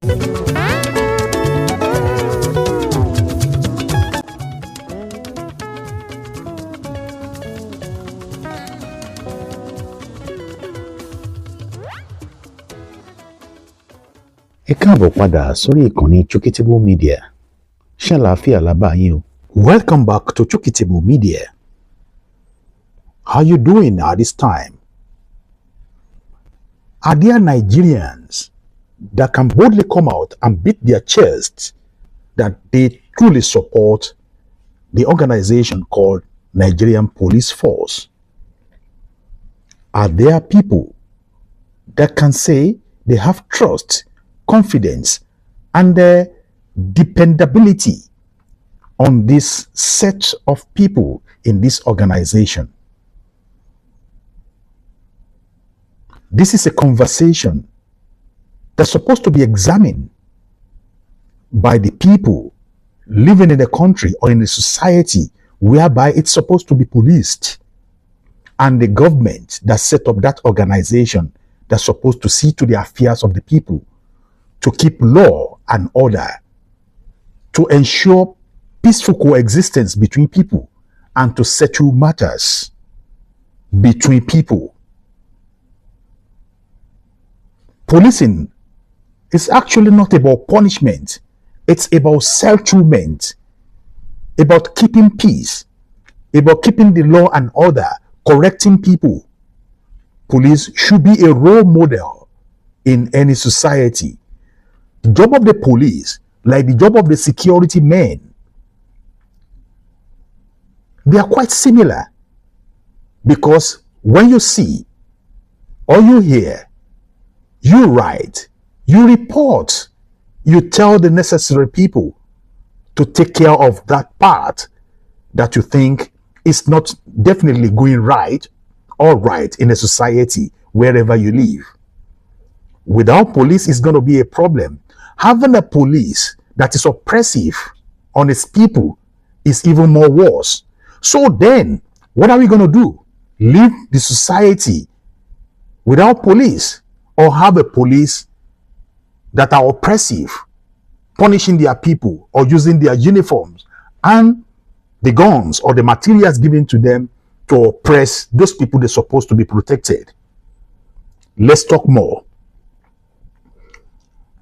Ẹ káàbọ̀ padà sórí ìkànnì Chukitable Media. Ṣé àlàáfíà la bá yín o? Welcome back to Chukitable Media. How you doing at this time? Are there Nigerians that can boldly come out and beat their chests that they truly support the organization called Nigerian Police Force? Are there people that can say they have trust, confidence, and dependability on this set of people in this organization? This is a conversation that's supposed to be examined by the people living in a country or in a society whereby it's supposed to be policed, and the government that set up that organization that's supposed to see to the affairs of the people, to keep law and order, to ensure peaceful coexistence between people, and to settle matters between people. Policing is actually not about punishment. It's about settlement, about keeping peace, about keeping the law and order, correcting people. Police should be a role model in any society. The job of the police, like the job of the security men, they are quite similar, because when you see or you hear, you write, you report, you tell the necessary people to take care of that part that you think is not definitely going right or right in a society wherever you live. Without police, it's going to be a problem. Having a police that is oppressive on its people is even more worse. So then, what are we going to do? Leave the society without police, or have a police that are oppressive, punishing their people or using their uniforms and the guns or the materials given to them to oppress those people they're supposed to be protected? Let's talk more.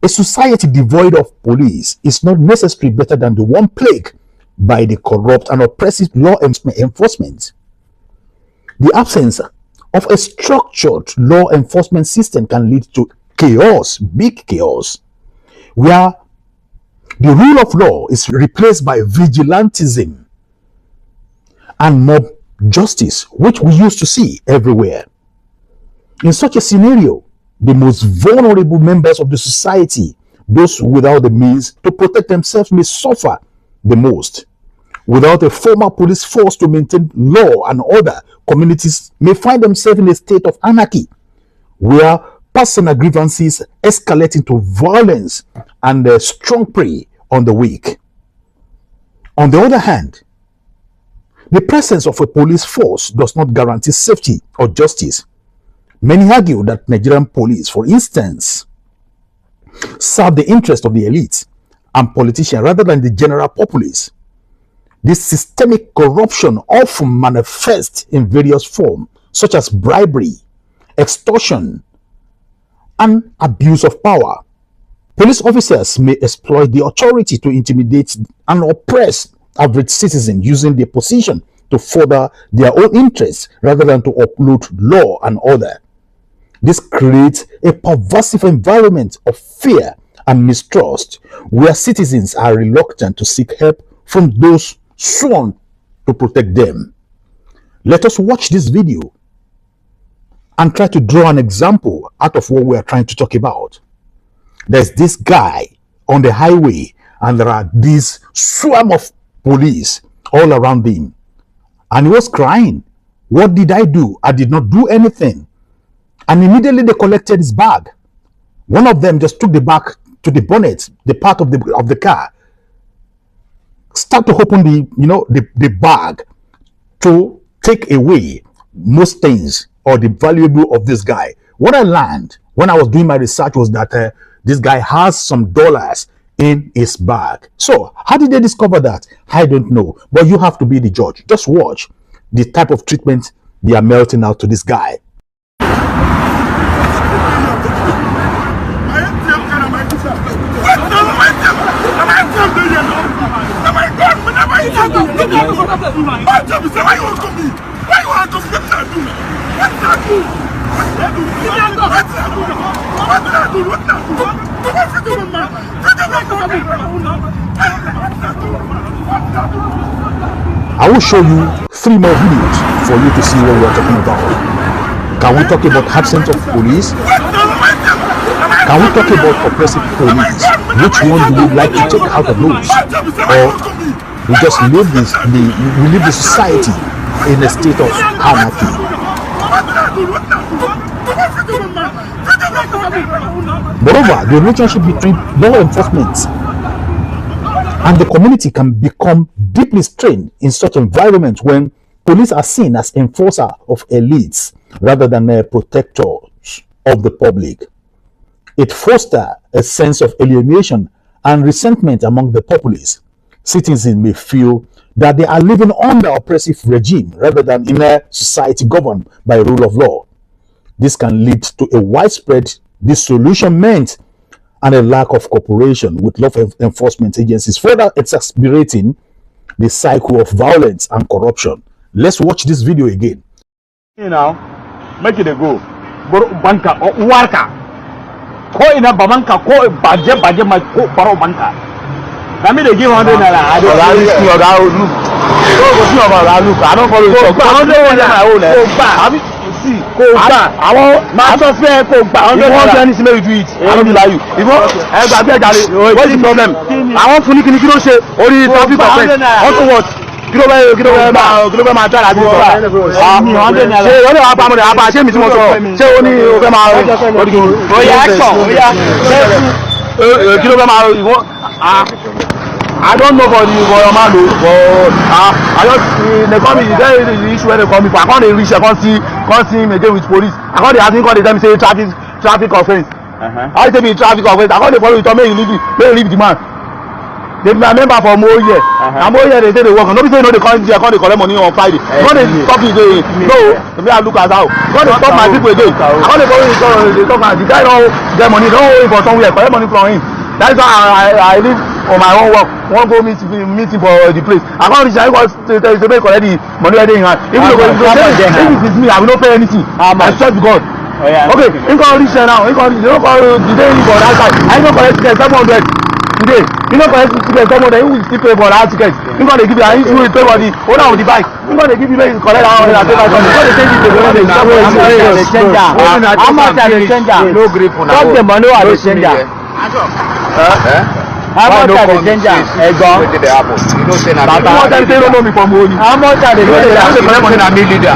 A society devoid of police is not necessarily better than the one plagued by the corrupt and oppressive law enforcement. The absence of a structured law enforcement system can lead to chaos, big chaos, where the rule of law is replaced by vigilantism and mob justice, which we used to see everywhere. In such a scenario, the most vulnerable members of the society, those without the means to protect themselves, may suffer the most. Without a formal police force to maintain law and order, communities may find themselves in a state of anarchy, where personal grievances escalate into violence and strong prey on the weak. On the other hand, the presence of a police force does not guarantee safety or justice. Many argue that Nigerian police, for instance, serve the interest of the elite and politicians rather than the general populace. This systemic corruption often manifests in various forms, such as bribery, extortion, and abuse of power. Police officers may exploit the authority to intimidate and oppress average citizens, using their position to further their own interests rather than to uphold law and order. This creates a pervasive environment of fear and mistrust, where citizens are reluctant to seek help from those sworn to protect them. Let us watch this video and try to draw an example out of what we are trying to talk about. There's this guy on the highway, and there are these swarm of police all around him, and he was crying. What did I do? I did not do anything. And immediately they collected his bag. One of them just took the bag to the bonnet, the part of the car, start to open the bag to take away most things or the valuable of this guy. What I learned when I was doing my research was that this guy has some dollars in his bag. So how did they discover that? I don't know, but you have to be the judge. Just watch the type of treatment they are melting out to this guy. I will show you 3 more videos for you to see what we are talking about. Can we talk about absence of police? Can we talk about oppressive police? Which one do we like to take out of those? Or we just live we live the society in a state of anarchy? Moreover, the relationship between law enforcement and the community can become deeply strained in such environments when police are seen as enforcers of elites rather than protectors of the public. It fosters a sense of alienation and resentment among the populace. Citizens may feel that they are living under oppressive regime rather than in a society governed by rule of law. This can lead to a widespread disillusionment and a lack of cooperation with law enforcement agencies, further exacerbating the cycle of violence and corruption. Let's watch this video again. You know, make it a go. Banka or worker. Call in a babanka, call a budget, my baro banka. I mean, they give 100 naira. I don't look. I don't follow you. I don't know. See, I want my fair go back. I don't want anything to do it. I don't lie you. If what's the problem? I want to nick no say only traffic offense. Also what? Kilo ma try la do. Say what about me? About say me tí mo sọ. Say only o fẹ́ ma o ya action. O ya. Kilo ma I don't know for your man but I just they call me the issue when they call me for I can't reach I can't see him again with police. I can't ask him call they tell me say traffic offense. I say be traffic offense. I can't follow you to make you leave the man. They be a member for more year. And more year they say they work. Nobody say no they come here, they collect money on Friday. Because they stop it again. No, they have look as how. Because they stop my people again. I can't follow they talk the guy don't get money, don't wait for somewhere, collect money from him. That's why I live on my own work. Won't go meeting for the place. I can't reach. I got to make already money in hand. Even though if it is me, I will not pay anything. I swear to God. Okay, you can't reach now. You can't. You don't call the day you for that side. I don't collect ticket 700 today. You don't collect ticket 700. You will still pay for that ticket. You can't give you. I need you to pay for the owner of the bike. You can't give you make collect that 100 and pay that 100. You can't change it to the changer. How much are the changer? No grip on that. What's the money at the changer? How much are the changer? Ego. You know say na. How much are they know me from money? How much are they? How they collect money na me leader.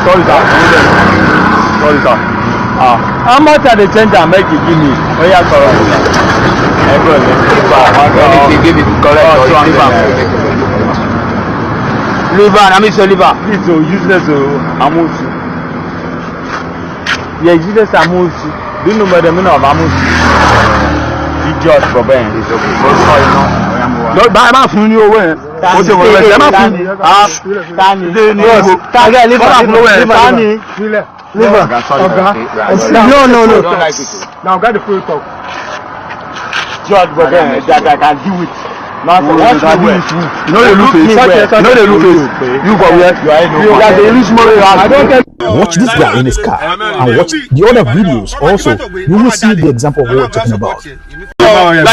Sorry sir. Sorry sir. How much are the changer make you give me? Oh yeah, correct. Anything give it correct or liver. I mean say liver. It's useless amusi. Yeah, useless amusi. Do you know the meaning of amusi? Idiot for Ben. No, buy my phone you away. What's your name? Tani. Liver. No. Now got the full talk. George Boben, that I can do it. Now for what you know they look face. You know they look face. You go where? You are the rich money. I don't get. Watch this guy in his car and watch the other videos also. You will see the example of what we're talking about. Come on,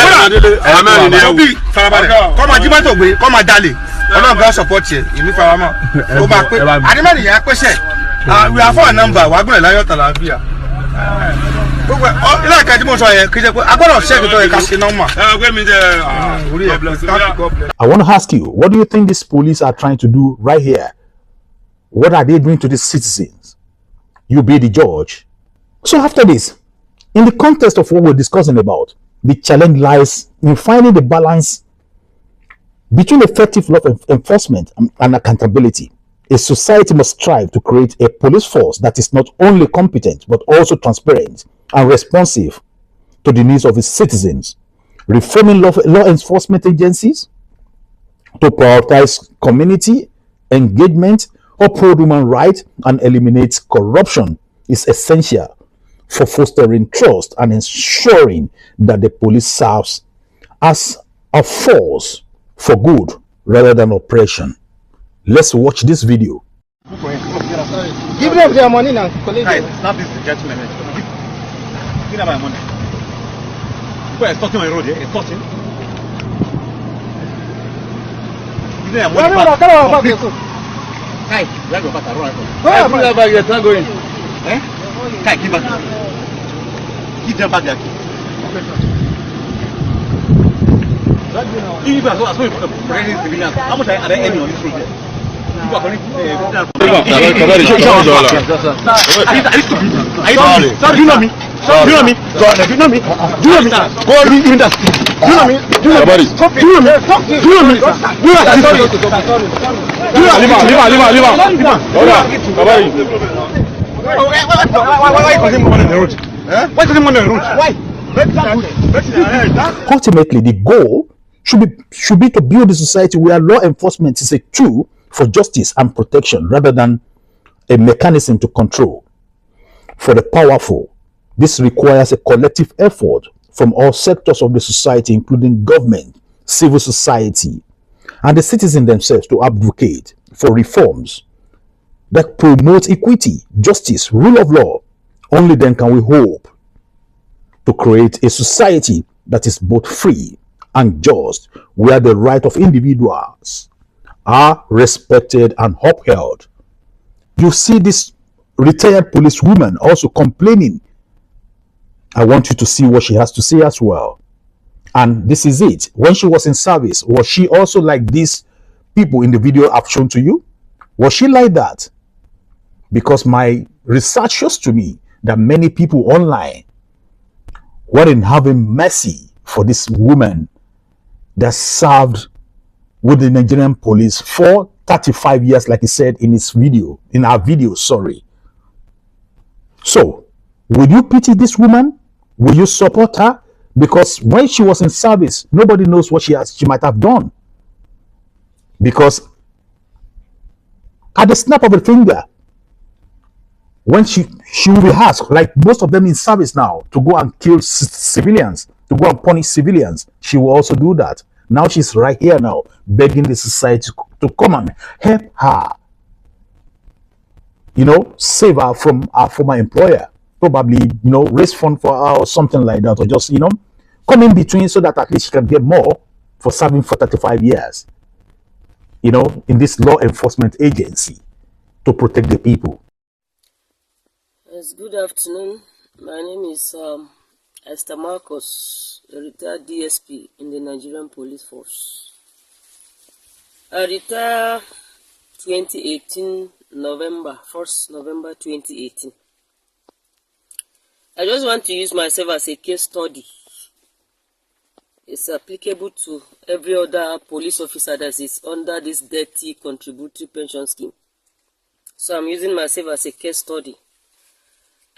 come on, darling. I'm not support you. You need go back. I demand you question. We have a number. We're going to lie out Talavia. I want to ask you, what do you think these police are trying to do right here? What are they doing to the citizens? You be the judge. So after this, in the context of what we're discussing about, the challenge lies in finding the balance between effective law enforcement and accountability. A society must strive to create a police force that is not only competent but also transparent and responsive to the needs of its citizens, reforming law enforcement agencies to prioritize community engagement, uphold human rights, and eliminate corruption is essential for fostering trust and ensuring that the police serves as a force for good rather than oppression. Let's watch this video. Give them their money now. Guys, snap this gentleman. Give them my money. People are extorting on the road, extorting. Give them money. Kai, drag your back around. Bring that bag, you're not going. Eh? Kai, give back. Give them back their key. If you are so pregnant civilians, how much are there any on this road? People are going to Sorry, you know me. Sorry, you know me. Sorry, you know me. Do you know me? Go on, give that. Do you know me? Do you know me? Do you know me? Do you know me? Do you Ultimately, the goal should be to build a society where law enforcement is a tool for justice and protection rather than a mechanism to control. For the powerful, this requires a collective effort from all sectors of the society, including government, civil society, and the citizens themselves to advocate for reforms that promote equity, justice, rule of law. Only then can we hope to create a society that is both free and just, where the rights of individuals are respected and upheld. You see this retired policewoman also complaining. I want you to see what she has to say as well. And this is it. When she was in service, was she also like these people in the video I've shown to you? Was she like that? Because my research shows to me that many people online weren't having mercy for this woman that served with the Nigerian police for 35 years, like he said in his video, in our video, sorry. So, will you pity this woman? Will you support her? Because when she was in service, nobody knows what she might have done. Because at the snap of a finger, when she will be asked, like most of them in service now, to go and kill civilians, to go and punish civilians, she will also do that. Now she's right here now, begging the society to come and help her. You know, save her from her former employer. Probably, you know, raise fund for her or something like that. Or just, you know, come in between so that at least she can get more for serving for 35 years. You know, in this law enforcement agency to protect the people. Yes, good afternoon. My name is Esther, a retired DSP in the Nigerian Police Force. I retired 2018 November, 1st November 2018. I just want to use myself as a case study. It's applicable to every other police officer that is under this dirty contributory pension scheme. So I'm using myself as a case study.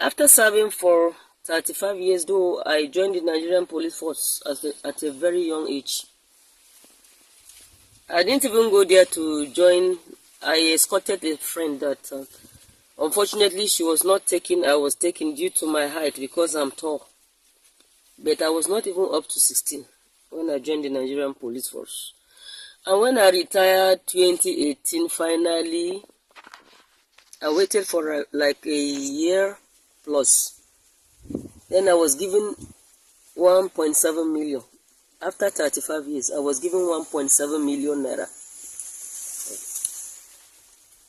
After serving for 35 years, though, I joined the Nigerian Police Force at a very young age. I didn't even go there to join. I escorted a friend that, unfortunately, she was not taken. I was taken due to my height because I'm tall. But I was not even up to 16 when I joined the Nigerian Police Force. And when I retired 2018, finally, I waited for like a year plus. Then I was given 1.7 million. After 35 years, I was given 1.7 million naira.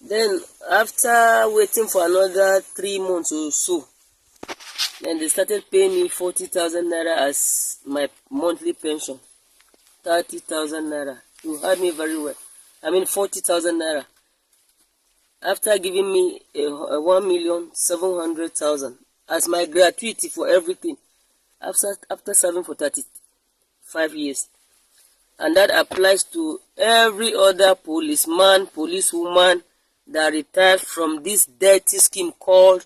Then after waiting for another 3 months or so, then they started paying me 40,000 naira as my monthly pension. 30,000 naira. You heard me very well. I mean 40,000 naira. After giving me 1,700,000 as my gratuity for everything, after serving for 35 years. And that applies to every other policeman, policewoman that retired from this dirty scheme called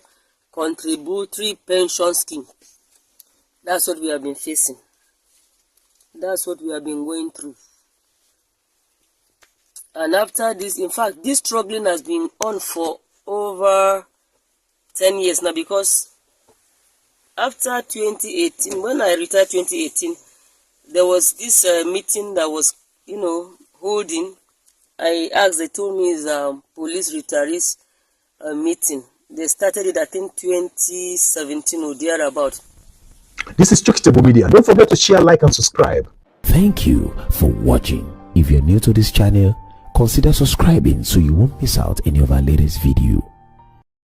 contributory pension scheme. That's what we have been facing. That's what we have been going through. And after this, in fact, this troubling has been on for over 10 years now, because after 2018, when I retired 2018, there was this meeting that was, holding. I asked, they told me it's a police retirees meeting. They started it, I think, 2017 or thereabout. This is Chuckstable Media. Don't forget to share, like, and subscribe. Thank you for watching. If you're new to this channel, consider subscribing so you won't miss out any of our latest video.